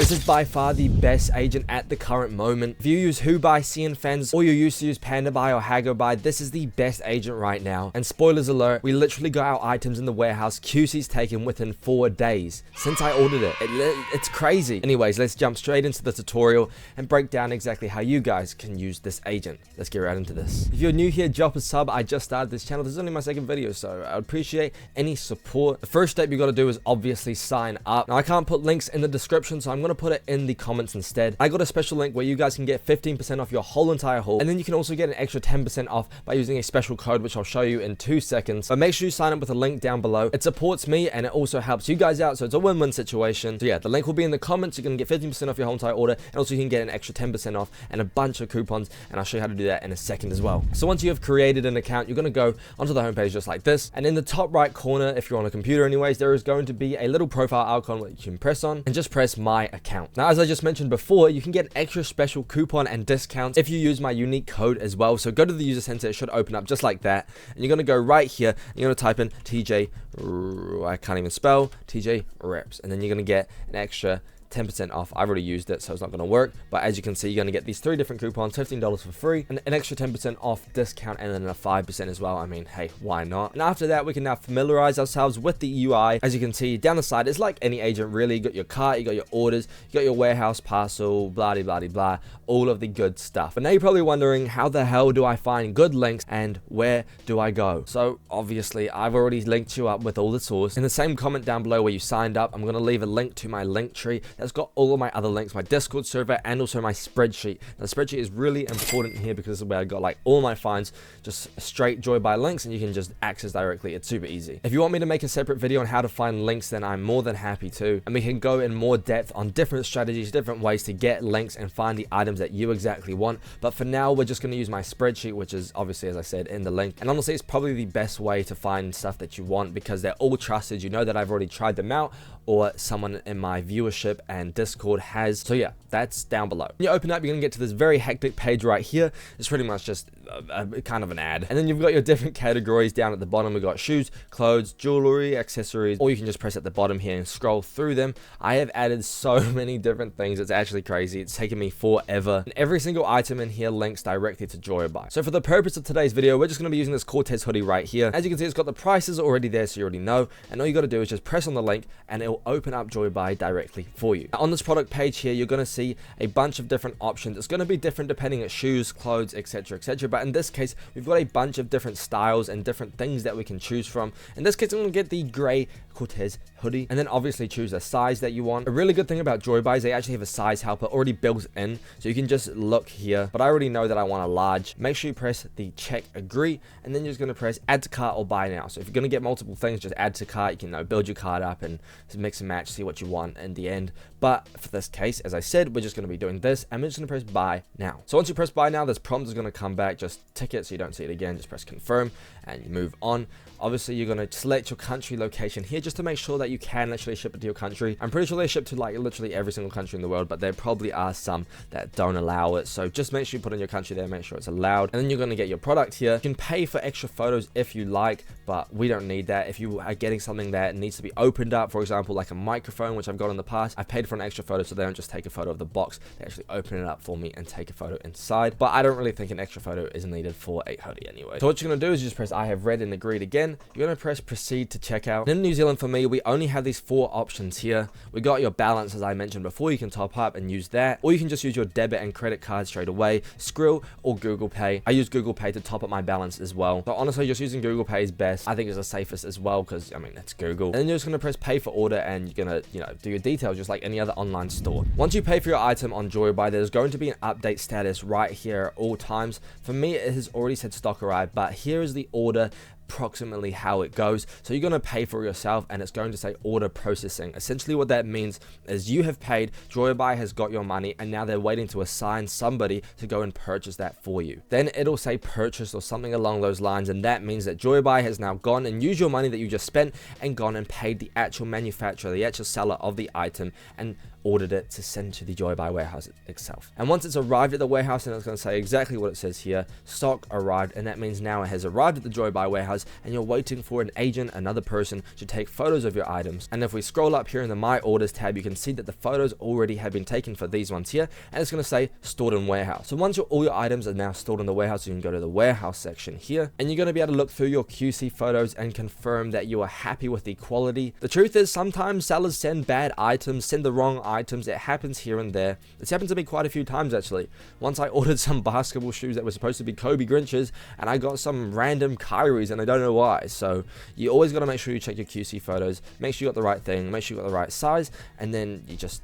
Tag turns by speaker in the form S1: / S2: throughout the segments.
S1: This is by far the best agent at the current moment. If you use JOYABUY, CNFans, or you used to use PandaBuy or HaggoBuy, this is the best agent right now. And spoilers alert, we literally got our items in the warehouse QC's taken within 4 days since I ordered it. It's crazy. Anyways, let's jump straight into the tutorial and break down exactly how you guys can use this agent. Let's get right into this. If you're new here, drop a sub. I just started this channel. This is only my second video, so I would appreciate any support. The first step you got to do is obviously sign up. Now, I can't put links in the description, so I'm going to put it in the comments instead. I got a special link where you guys can get 15% off your whole entire haul, and then you can also get an extra 10% off by using a special code, which I'll show you in 2 seconds. But make sure you sign up with a link down below. It supports me and it also helps you guys out, so it's a win-win situation. So yeah, the link will be in the comments. You're going to get 15% off your whole entire order, and also you can get an extra 10% off and a bunch of coupons, and I'll show you how to do that in a second as well. So once you have created an account, you're going to go onto the homepage just like this, and in the top right corner, if you're on a computer anyways, there is going to be a little profile icon that you can press on and just press my account. Now, as I just mentioned before, you can get an extra special coupon and discounts if you use my unique code as well. So go to the user center, it should open up just like that, and you're going to go right here and you're going to type in TJ, I can't even spell, TJ reps, and then you're going to get an extra 10% off. I've already used it, so it's not going to work, but as you can see, you're going to get these 3 different coupons, $15 for free, and an extra 10% off discount, and then a 5% as well. I mean, hey, why not? And after that, we can now familiarize ourselves with the UI. As you can see down the side, it's like any agent really. You got your cart, you got your orders, you got your warehouse parcel, blah blah blah blah, all of the good stuff. But now you're probably wondering, how the hell do I find good links and where do I go? So obviously, I've already linked you up with all the source. In the same comment down below where you signed up, I'm going to leave a link to my link tree that's got all of my other links, my Discord server, and also my spreadsheet. Now, the spreadsheet is really important here because this is where I got like all my finds, just straight JOYABUY links, and you can just access directly. It's super easy. If you want me to make a separate video on how to find links, then I'm more than happy to, and we can go in more depth on different strategies, different ways to get links and find the items that you exactly want. But for now, we're just going to use my spreadsheet, which is obviously, as I said, in the link. And honestly, it's probably the best way to find stuff that you want because they're all trusted. You know that I've already tried them out, or someone in my viewership and Discord has. So yeah, that's down below. When you open up, you're gonna get to this very hectic page right here. It's pretty much just a kind of an ad, and then you've got your different categories down at the bottom. We've got shoes, clothes, jewelry, accessories, or you can just press at the bottom here and scroll through them. I have added so many different things, it's actually crazy. It's taken me forever, and every single item in here links directly to JOYABUY. So for the purpose of today's video, we're just going to be using this Cortez hoodie right here. As you can see, it's got the prices already there, so you already know, and all you got to do is just press on the link and it will open up JOYABUY directly for you. Now, on this product page here, you're going to see a bunch of different options. It's going to be different depending on shoes, clothes, etc, etc, but in this case, we've got a bunch of different styles and different things that we can choose from. In this case, I'm going to get the gray Cortez hoodie, and then obviously choose the size that you want. A really good thing about JOYABUY is they actually have a size helper already built in, so you can just look here, but I already know that I want a large. Make sure you press the check agree, and then you're just going to press add to cart or buy now. So if you're going to get multiple things, just add to cart. You can build your cart up and mix and match, see what you want in the end. But for this case, as I said, we're just going to be doing this, and we're just going to press buy now. So once you press buy now, this prompt is going to come back. Just tick it so you don't see it again. Just press confirm and you move on. Obviously, you're going to select your country location here just to make sure that you can literally ship it to your country. I'm pretty sure they ship to like literally every single country in the world, but there probably are some that don't allow it. So just make sure you put in your country there, make sure it's allowed. And then you're going to get your product here. You can pay for extra photos if you like, but we don't need that. If you are getting something that needs to be opened up, for example, like a microphone, which I've got in the past, I've paid for an extra photo so they don't just take a photo of the box. They actually open it up for me and take a photo inside. But I don't really think an extra photo is needed for a hoodie anyway. So what you're going to do is you just press I have read and agreed again. You're going to press proceed to checkout. In New Zealand, for me, we only have these 4 options here. We got your balance, as I mentioned before. You can top up and use that, or you can just use your debit and credit card straight away, Skrill or Google Pay. I use Google Pay to top up my balance as well. So honestly, just using Google Pay is best. I think it's the safest as well because, I mean, it's Google. And then you're just going to press pay for order, and you're going to, do your details just like any other online store. Once you pay for your item on JOYABUY, there's going to be an update status right here at all times. For me, it has already said stock arrived, but here is the order approximately how it goes. So you're going to pay for yourself, and it's going to say order processing. Essentially what that means is you have paid, JOYABUY has got your money, and now they're waiting to assign somebody to go and purchase that for you. Then it'll say purchase or something along those lines, and that means that JOYABUY has now gone and used your money that you just spent and gone and paid the actual manufacturer, the actual seller of the item, and ordered it to send to the JOYABUY warehouse itself. And once it's arrived at the warehouse, then it's going to say exactly what it says here, stock arrived, and that means now it has arrived at the JOYABUY warehouse and you're waiting for an agent, another person, to take photos of your items. And if we scroll up here in the My Orders tab, you can see that the photos already have been taken for these ones here, and it's going to say stored in warehouse. So once all your items are now stored in the warehouse, you can go to the warehouse section here, and you're going to be able to look through your QC photos and confirm that you are happy with the quality. The truth is, sometimes sellers send bad items, send the wrong items. It happens here and there. It's happened to me quite a few times actually. Once I ordered some basketball shoes that were supposed to be Kobe Grinches, and I got some random Kyries, and I don't know why. So you always got to make sure you check your QC photos, make sure you got the right thing, make sure you got the right size, and then you just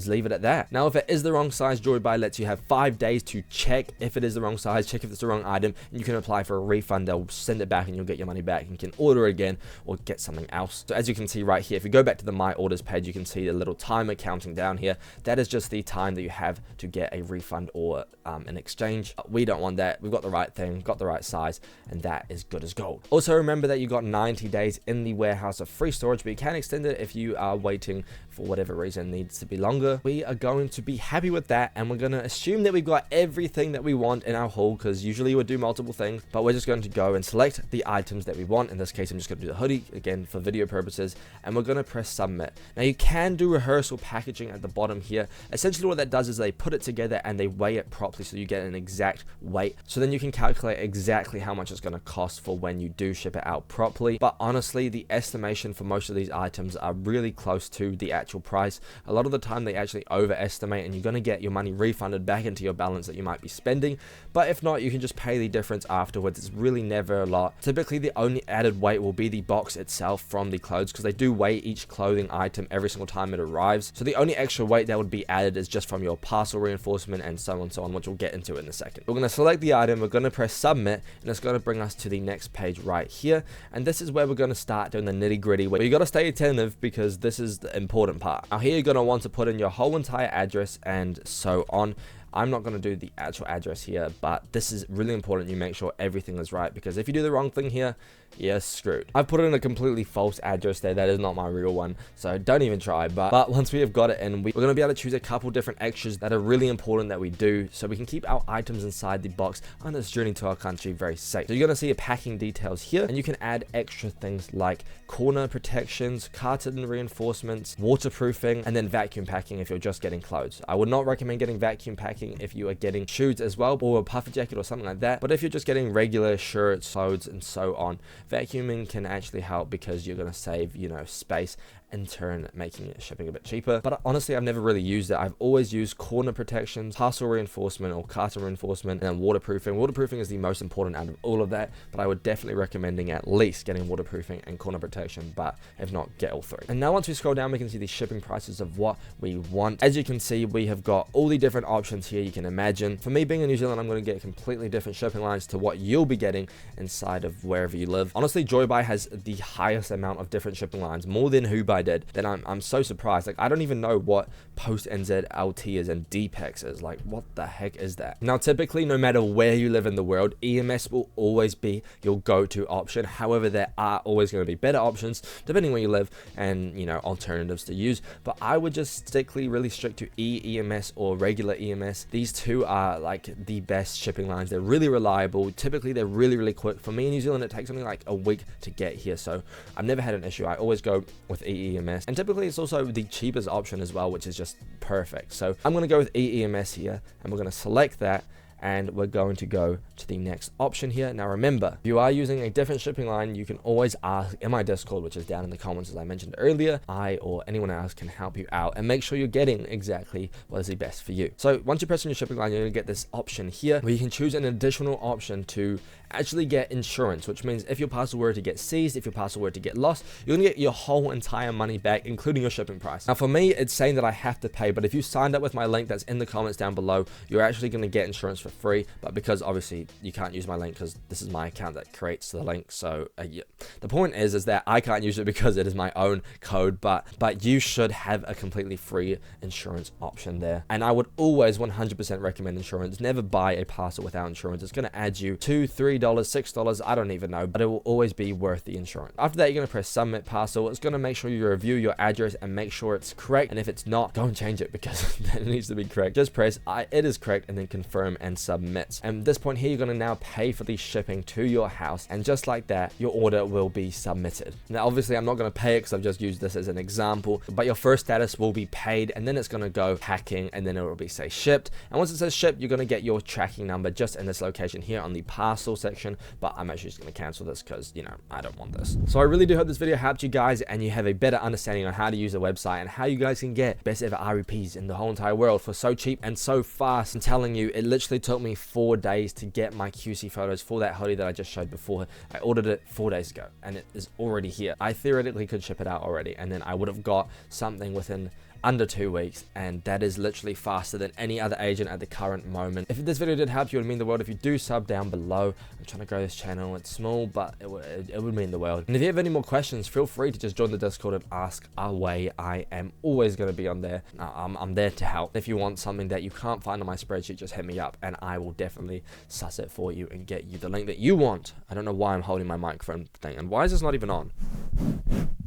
S1: leave it at that. Now, if it is the wrong size, JOYABUY lets you have 5 days to check if it is the wrong size, check if it's the wrong item, and you can apply for a refund. They'll send it back and you'll get your money back, and you can order it again or get something else. So as you can see right here, if you go back to the My Orders page, you can see a little timer counting down here. That is just the time that you have to get a refund or an exchange. We don't want that. We've got the right thing, got the right size, and that is good as gold. Also, remember that you got 90 days in the warehouse of free storage, but you can extend it if you are waiting for whatever reason needs to be longer. We are going to be happy with that, and we're going to assume that we've got everything that we want in our haul, because usually we do multiple things, but we're just going to go and select the items that we want. In this case, I'm just going to do the hoodie again for video purposes, and we're going to press submit. Now, you can do rehearsal packaging at the bottom here. Essentially what that does is they put it together and they weigh it properly so you get an exact weight, so then you can calculate exactly how much it's going to cost for when you do ship it out properly. But honestly, the estimation for most of these items are really close to the actual price. A lot of the time they actually overestimate, and you're going to get your money refunded back into your balance that you might be spending. But if not, you can just pay the difference afterwards. It's really never a lot. Typically the only added weight will be the box itself from the clothes, because they do weigh each clothing item every single time it arrives. So the only extra weight that would be added is just from your parcel reinforcement and so on, which we'll get into in a second. We're going to select the item, we're going to press submit, and it's going to bring us to the next page right here. And this is where we're going to start doing the nitty gritty, where you got to stay attentive because this is the important part. Now here you're going to want to put in your whole entire address and so on. I'm not going to do the actual address here, but this is really important you make sure everything is right, because if you do the wrong thing here, you're screwed. I've put in a completely false address there. That is not my real one, so don't even try. But once we have got it in, we're going to be able to choose a couple different extras that are really important that we do, so we can keep our items inside the box on this journey to our country very safe. So you're going to see your packing details here, and you can add extra things like corner protections, carton reinforcements, waterproofing, and then vacuum packing if you're just getting clothes. I would not recommend getting vacuum packing if you are getting shoes as well, or a puffer jacket or something like that. But if you're just getting regular shirts, clothes, and so on, vacuuming can actually help, because you're going to save, space, in turn making shipping a bit cheaper. But honestly, I've never really used it. I've always used corner protections, parcel reinforcement or carton reinforcement, and then waterproofing. Waterproofing is the most important out of all of that, but I would definitely recommending at least getting waterproofing and corner protection, but if not, get all three. And now once we scroll down, we can see the shipping prices of what we want. As you can see, we have got all the different options here you can imagine. For me being in New Zealand, I'm going to get completely different shipping lines to what you'll be getting inside of wherever you live. Honestly, JOYABUY has the highest amount of different shipping lines, more than JOYABUY did. Then I'm so surprised. Like, I don't even know what post NZ LT is and DPEX is. Like, what the heck is that? Now, typically, no matter where you live in the world, EMS will always be your go-to option. However, there are always going to be better options depending where you live and, alternatives to use. But I would just stick really strict to EMS or regular EMS. These two are like the best shipping lines. They're really reliable. Typically, they're really quick. For me in New Zealand, it takes only like a week to get here. So I've never had an issue. I always go with EMS. And typically it's also the cheapest option as well, which is just perfect. So I'm going to go with EMS here, and we're going to select that, and we're going to go to the next option here. Now remember, if you are using a different shipping line, you can always ask in my Discord, which is down in the comments as I mentioned earlier. I or anyone else can help you out and make sure you're getting exactly what is the best for you. So once you press on your shipping line, you're going to get this option here where you can choose an additional option to actually get insurance, which means if your parcel were to get seized, if your parcel were to get lost, you're gonna get your whole entire money back, including your shipping price. Now for me, it's saying that I have to pay, but if you signed up with my link that's in the comments down below, you're actually gonna get insurance for for free, but because obviously you can't use my link because this is my account that creates the link. So yeah. The point is that I can't use it because it is my own code, but you should have a completely free insurance option there. And I would always 100% recommend insurance. Never buy a parcel without insurance. It's going to add you $2, $3, $6, I don't even know, but it will always be worth the insurance. After that, you're going to press submit parcel. It's going to make sure you review your address and make sure it's correct. And if it's not, go and change it because it needs to be correct. Just press it is correct and then confirm and submit. And at this point here, you're going to now pay for the shipping to your house. And just like that, your order will be submitted. Now, obviously, I'm not going to pay it because I've just used this as an example, but your first status will be paid, and then it's going to go packing, and then it will be say shipped. And once it says shipped, you're going to get your tracking number just in this location here on the parcel section. But I'm actually just going to cancel this because, you know, I don't want this. So I really do hope this video helped you guys and you have a better understanding on how to use a website and how you guys can get best ever REPs in the whole entire world for so cheap and so fast. I'm telling you, it literally took me 4 days to get my QC photos for that hoodie that I just showed before. I ordered it 4 days ago and it is already here. I theoretically could ship it out already, and then I would have got something within under 2 weeks, and that is literally faster than any other agent at the current moment. If this video did help you, it would mean the world if you do sub down below. I'm trying to grow this channel. It's small, but it would mean the world. And if you have any more questions, feel free to just join the Discord and ask away. I am always going to be on there. I'm there to help. If you want something that you can't find on my spreadsheet, just hit me up and I will definitely suss it for you and get you the link that you want. I don't know why I'm holding my microphone thing, and why is this not even on?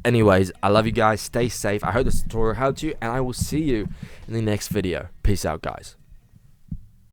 S1: Anyways, I love you guys. Stay safe. I hope this tutorial helped you, and I will see you in the next video. Peace out, guys.